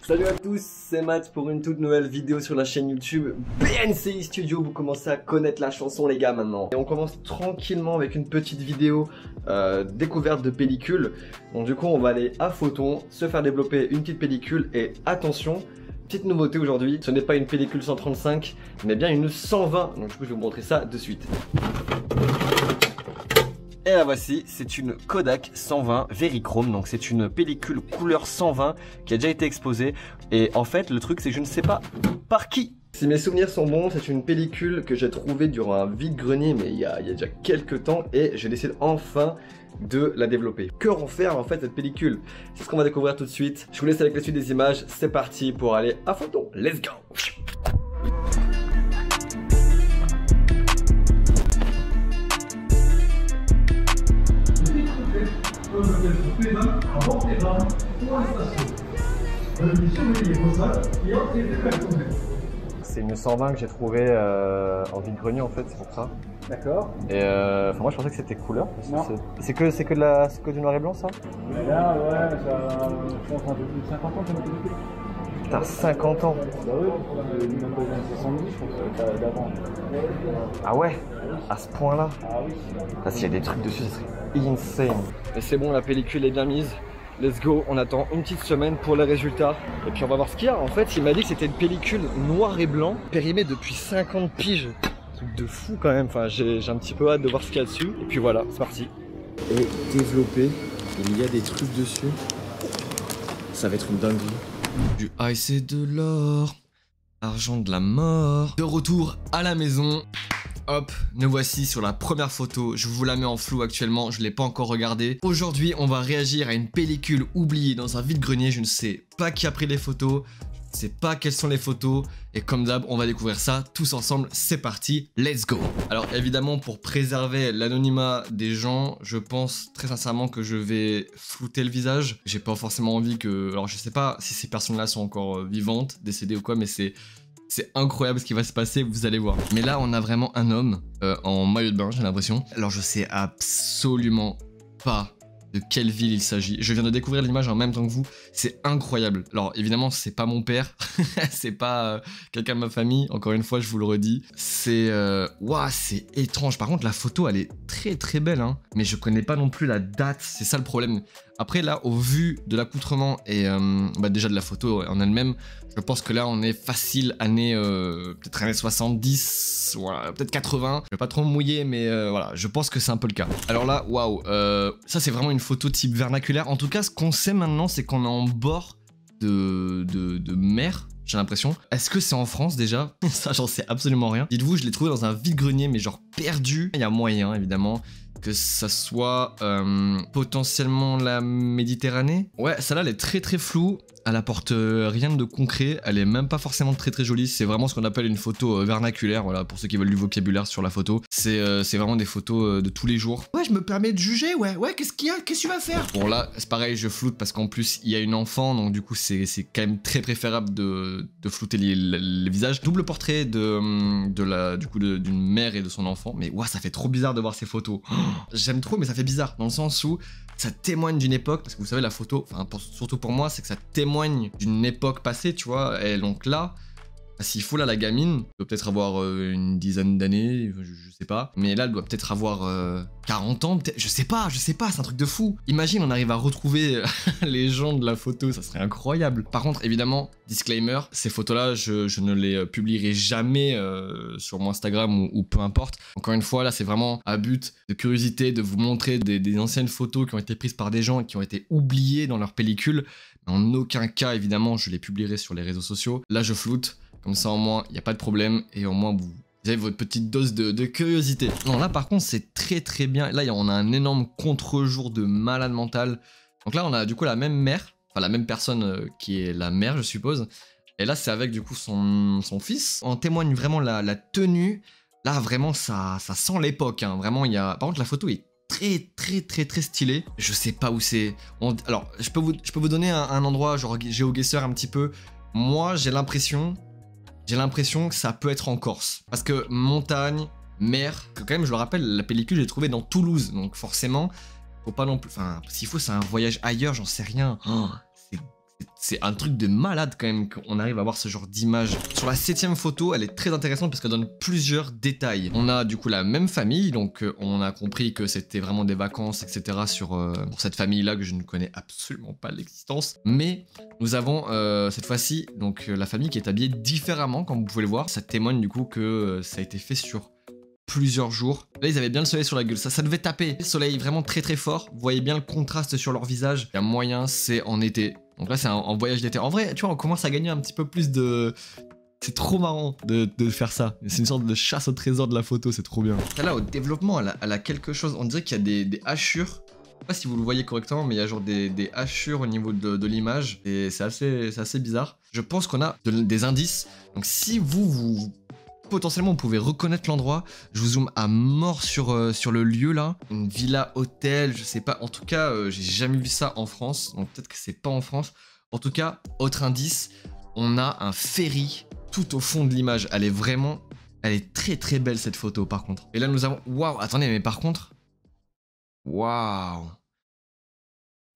Salut à tous, c'est Matt pour une toute nouvelle vidéo sur la chaîne YouTube BNCI Studio. Vous commencez à connaître la chanson les gars maintenant. Et on commence tranquillement avec une petite vidéo découverte de pellicule. Donc du coup on va aller à Photon, se faire développer une petite pellicule et attention, petite nouveauté aujourd'hui, ce n'est pas une pellicule 135 mais bien une 120. Donc du coup je vais vous montrer ça de suite. Et la voici, c'est une Kodak 120 Verichrome, donc c'est une pellicule couleur 120 qui a déjà été exposée. Et en fait, le truc c'est que je ne sais pas par qui. Si mes souvenirs sont bons, c'est une pellicule que j'ai trouvée durant un vide-grenier, mais il y a déjà quelques temps, et je décide enfin de la développer. Que renferme en fait cette pellicule? C'est ce qu'on va découvrir tout de suite. Je vous laisse avec la suite des images, c'est parti pour aller à Photon. Let's go! C'est une 120 que j'ai trouvée en vide-grenier en fait, c'est pour ça. D'accord. Et moi je pensais que c'était couleur. Non. C'est que du noir et blanc ça? Mais là, ouais, ça, je pense un peu plus de 50 ans, ça m'a pellicule. Putain, 50 ans. Bah oui, même pas les années 70, je pense que d'avant. Ah ouais? À ce point là? Ah oui. Là s'il y a des trucs dessus, ça serait insane. Et c'est bon, la pellicule est bien mise. Let's go, on attend une petite semaine pour les résultats. Et puis on va voir ce qu'il y a. En fait, il m'a dit que c'était une pellicule noir et blanc, périmée depuis 50 piges. Truc de fou quand même. Enfin, j'ai un petit peu hâte de voir ce qu'il y a dessus. Et puis voilà, c'est parti. Et développé, il y a des trucs dessus. Ça va être une dinguerie. Du ice et de l'or, argent de la mort. De retour à la maison. Hop, nous voici sur la première photo, je vous la mets en flou actuellement, je ne l'ai pas encore regardée. Aujourd'hui, on va réagir à une pellicule oubliée dans un vide-grenier, je ne sais pas qui a pris les photos, je ne sais pas quelles sont les photos, et comme d'hab, on va découvrir ça tous ensemble, c'est parti, let's go! Alors évidemment, pour préserver l'anonymat des gens, je pense très sincèrement que je vais flouter le visage. J'ai pas forcément envie que... Alors je sais pas si ces personnes-là sont encore vivantes, décédées ou quoi, mais c'est incroyable ce qui va se passer, vous allez voir. Mais là, on a vraiment un homme en maillot de bain, j'ai l'impression. Alors, je sais absolument pas de quelle ville il s'agit. Je viens de découvrir l'image en même temps que vous. C'est incroyable. Alors, évidemment, c'est pas mon père. C'est pas quelqu'un de ma famille. Encore une fois, je vous le redis. C'est... Waouh, c'est étrange. Par contre, la photo, elle est très très belle. Hein. Mais je connais pas non plus la date. C'est ça le problème. Après, là, au vu de l'accoutrement et déjà de la photo en elle-même, je pense que là, on est facile année, peut-être années 70, voilà, peut-être 80. Je vais pas trop me mouiller, mais voilà, je pense que c'est un peu le cas. Alors là, waouh, ça c'est vraiment une photo type vernaculaire. En tout cas, ce qu'on sait maintenant, c'est qu'on est en bord de mer. J'ai l'impression. Est-ce que c'est en France déjà? Ça, j'en sais absolument rien. Dites-vous, je l'ai trouvé dans un vide-grenier, mais genre perdu. Il y a moyen, évidemment, que ça soit potentiellement la Méditerranée. Ouais, celle-là, elle est très très floue. Elle apporte rien de concret. Elle est même pas forcément très très jolie. C'est vraiment ce qu'on appelle une photo vernaculaire. Voilà, pour ceux qui veulent du vocabulaire sur la photo. C'est vraiment des photos de tous les jours. Ouais, je me permets de juger, ouais. Ouais, qu'est-ce qu'il y a? Qu'est-ce que tu vas faire? Bon, là, c'est pareil, je floute parce qu'en plus, il y a une enfant. Donc, du coup, c'est quand même très préférable de flouter les visages. Double portrait d'une mère et de son enfant. Mais ouais, ça fait trop bizarre de voir ces photos. Oh, j'aime trop, mais ça fait bizarre. Dans le sens où ça témoigne d'une époque, parce que vous savez, la photo, enfin, surtout pour moi, c'est que ça témoigne d'une époque passée, tu vois. Et donc là, s'il faut là, la gamine doit peut-être avoir une dizaine d'années, je sais pas. Mais là, elle doit peut-être avoir 40 ans, peut-être, je sais pas, c'est un truc de fou. Imagine, on arrive à retrouver les gens de la photo, ça serait incroyable. Par contre, évidemment, disclaimer, ces photos-là, je ne les publierai jamais sur mon Instagram ou peu importe. Encore une fois, là, c'est vraiment à but de curiosité, de vous montrer des anciennes photos qui ont été prises par des gens et qui ont été oubliées dans leur pellicule. En aucun cas, évidemment, je les publierai sur les réseaux sociaux. Là, je floute. Comme ça, au moins, il n'y a pas de problème. Et au moins, vous avez votre petite dose de curiosité. Non, là, par contre, c'est très, très bien. Là, on a un énorme contre-jour de malade mental. Donc là, on a du coup la même mère. Enfin, la même personne qui est la mère, je suppose. Et là, c'est avec, du coup, son fils. On témoigne vraiment la tenue. Là, vraiment, ça sent l'époque. Hein. Vraiment, il y a... Par contre, la photo est très stylée. Je sais pas où c'est. Alors, je peux vous donner un endroit, genre GeoGuessr un petit peu. Moi, j'ai l'impression que ça peut être en Corse. Parce que montagne, mer, que quand même, je le rappelle, la pellicule, j'ai trouvé dans Toulouse. Donc forcément, faut pas non plus... Enfin, s'il faut, c'est un voyage ailleurs, j'en sais rien. Oh, c'est C'est un truc de malade quand même qu'on arrive à avoir ce genre d'image. Sur la 7e photo, elle est très intéressante parce qu'elle donne plusieurs détails. On a du coup la même famille, donc on a compris que c'était vraiment des vacances, etc. pour cette famille-là que je ne connais absolument pas l'existence. Mais nous avons cette fois-ci donc la famille qui est habillée différemment, comme vous pouvez le voir. Ça témoigne du coup que ça a été fait sur plusieurs jours. Là, ils avaient bien le soleil sur la gueule. Ça devait taper. Le soleil vraiment très très fort. Vous voyez bien le contraste sur leur visage. Il y a moyen, c'est en été. Donc là, c'est en voyage d'été. En vrai, tu vois, on commence à gagner un petit peu plus de... C'est trop marrant de faire ça. C'est une sorte de chasse au trésor de la photo, c'est trop bien. Là, au développement, elle a quelque chose. On dirait qu'il y a des hachures. Je sais pas si vous le voyez correctement, mais il y a genre des hachures au niveau de l'image. Et c'est assez bizarre. Je pense qu'on a des indices. Donc si vous potentiellement vous pouvez reconnaître l'endroit, je vous zoome à mort sur le lieu là, une villa hôtel, je sais pas, en tout cas j'ai jamais vu ça en France, donc peut-être que c'est pas en France. En tout cas, autre indice, on a un ferry tout au fond de l'image, elle est très très belle cette photo par contre. Et là nous avons, waouh, attendez, mais par contre, waouh,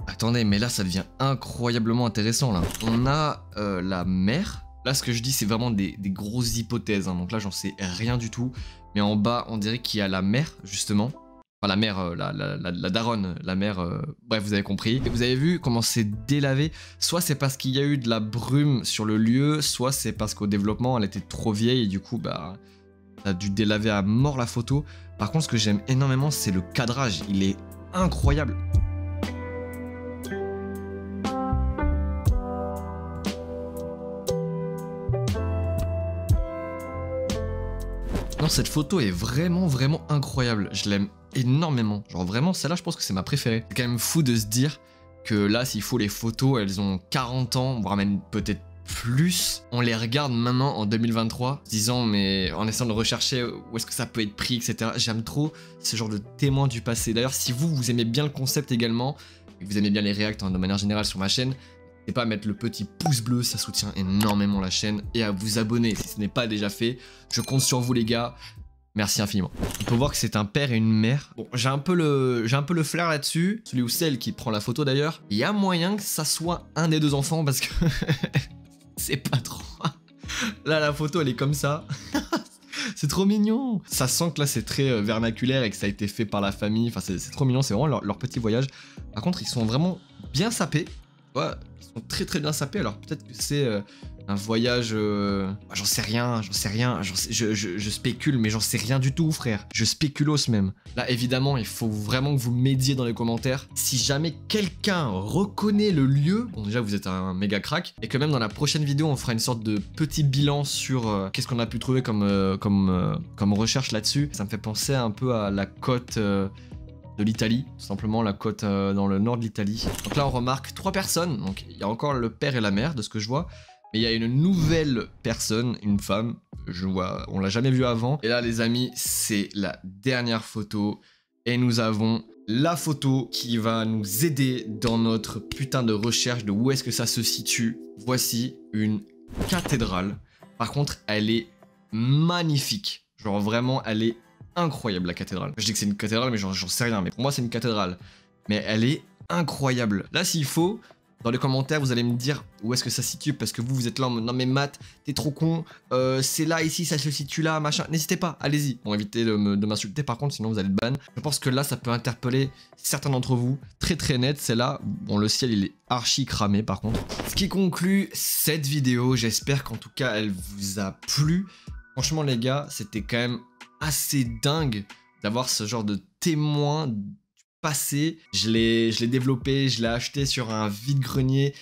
attendez, mais là ça devient incroyablement intéressant là. On a la mer. Là, ce que je dis, c'est vraiment des grosses hypothèses. Hein. Donc là, j'en sais rien du tout. Mais en bas, on dirait qu'il y a la mer, justement. Enfin, la mer, la daronne, la mer... bref, vous avez compris. Et vous avez vu comment c'est délavé. Soit c'est parce qu'il y a eu de la brume sur le lieu, soit c'est parce qu'au développement, elle était trop vieille. Et du coup, bah, ça a dû délaver à mort la photo. Par contre, ce que j'aime énormément, c'est le cadrage. Il est incroyable. Non, cette photo est vraiment incroyable. Je l'aime énormément. Genre vraiment, celle-là, je pense que c'est ma préférée. C'est quand même fou de se dire que là, s'il faut, les photos, elles ont 40 ans, voire même peut-être plus. On les regarde maintenant en 2023, disant, mais en essayant de rechercher où est-ce que ça peut être pris, etc. J'aime trop ce genre de témoins du passé. D'ailleurs, si vous aimez bien le concept également, et que vous aimez bien les reacts de manière générale sur ma chaîne, n'hésitez pas à mettre le petit pouce bleu, ça soutient énormément la chaîne, et à vous abonner si ce n'est pas déjà fait. Je compte sur vous les gars, merci infiniment. On peut voir que c'est un père et une mère. Bon, j'ai un peu le flair là-dessus, celui ou celle qui prend la photo d'ailleurs. Il y a moyen que ça soit un des deux enfants parce que c'est pas trop... Là la photo elle est comme ça. C'est trop mignon. Ça sent que là c'est très vernaculaire et que ça a été fait par la famille. Enfin c'est trop mignon, c'est vraiment leur petit voyage. Par contre ils sont vraiment bien sapés. Ouais, ils sont très bien sapés, alors peut-être que c'est un voyage... J'en sais rien, je spécule, mais j'en sais rien du tout, frère. Je spéculos même. Là, évidemment, il faut vraiment que vous m'aidiez dans les commentaires. Si jamais quelqu'un reconnaît le lieu, bon déjà vous êtes un méga crack, et que même dans la prochaine vidéo, on fera une sorte de petit bilan sur qu'est-ce qu'on a pu trouver comme recherche là-dessus. Ça me fait penser un peu à la côte... de l'Italie, tout simplement la côte dans le nord de l'Italie. Donc là on remarque 3 personnes, donc il y a encore le père et la mère de ce que je vois, mais il y a une nouvelle personne, une femme, on l'a jamais vue avant. Et là les amis, c'est la dernière photo et nous avons la photo qui va nous aider dans notre putain de recherche de où est-ce que ça se situe. Voici une cathédrale, par contre elle est magnifique, genre vraiment elle est incroyable la cathédrale. Je dis que c'est une cathédrale mais j'en sais rien, mais pour moi c'est une cathédrale. Mais elle est incroyable. Là s'il faut, dans les commentaires vous allez me dire où est-ce que ça se situe, parce que vous êtes là en mode non mais Matt, t'es trop con, c'est là, ici, ça se situe là, machin. N'hésitez pas, allez-y. Bon, évitez de m'insulter par contre, sinon vous allez être ban. Je pense que là ça peut interpeller certains d'entre vous. Très net, c'est là. Bon, le ciel il est archi cramé par contre. Ce qui conclut cette vidéo, j'espère qu'en tout cas elle vous a plu. Franchement les gars, c'était quand même assez dingue d'avoir ce genre de témoin du passé. Je l'ai développé, je l'ai acheté sur un vide-grenier.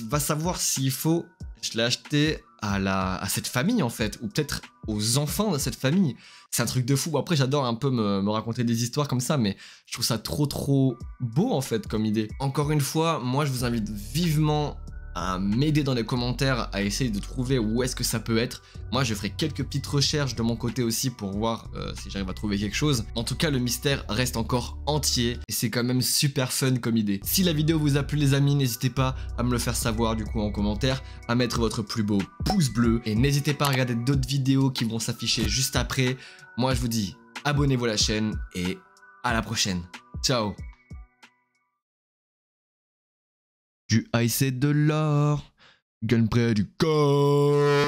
Va savoir s'il faut, je l'ai acheté à cette famille en fait, ou peut-être aux enfants de cette famille. C'est un truc de fou. Après j'adore un peu me raconter des histoires comme ça, mais je trouve ça trop beau en fait comme idée. Encore une fois, moi je vous invite vivement à m'aider dans les commentaires à essayer de trouver où est-ce que ça peut être. Moi je ferai quelques petites recherches de mon côté aussi pour voir si j'arrive à trouver quelque chose. En tout cas le mystère reste encore entier et c'est quand même super fun comme idée. Si la vidéo vous a plu les amis, n'hésitez pas à me le faire savoir du coup en commentaire, à mettre votre plus beau pouce bleu et n'hésitez pas à regarder d'autres vidéos qui vont s'afficher juste après. Moi je vous dis abonnez-vous à la chaîne et à la prochaine. Ciao. Du ice et de l'or. Gun près du corps.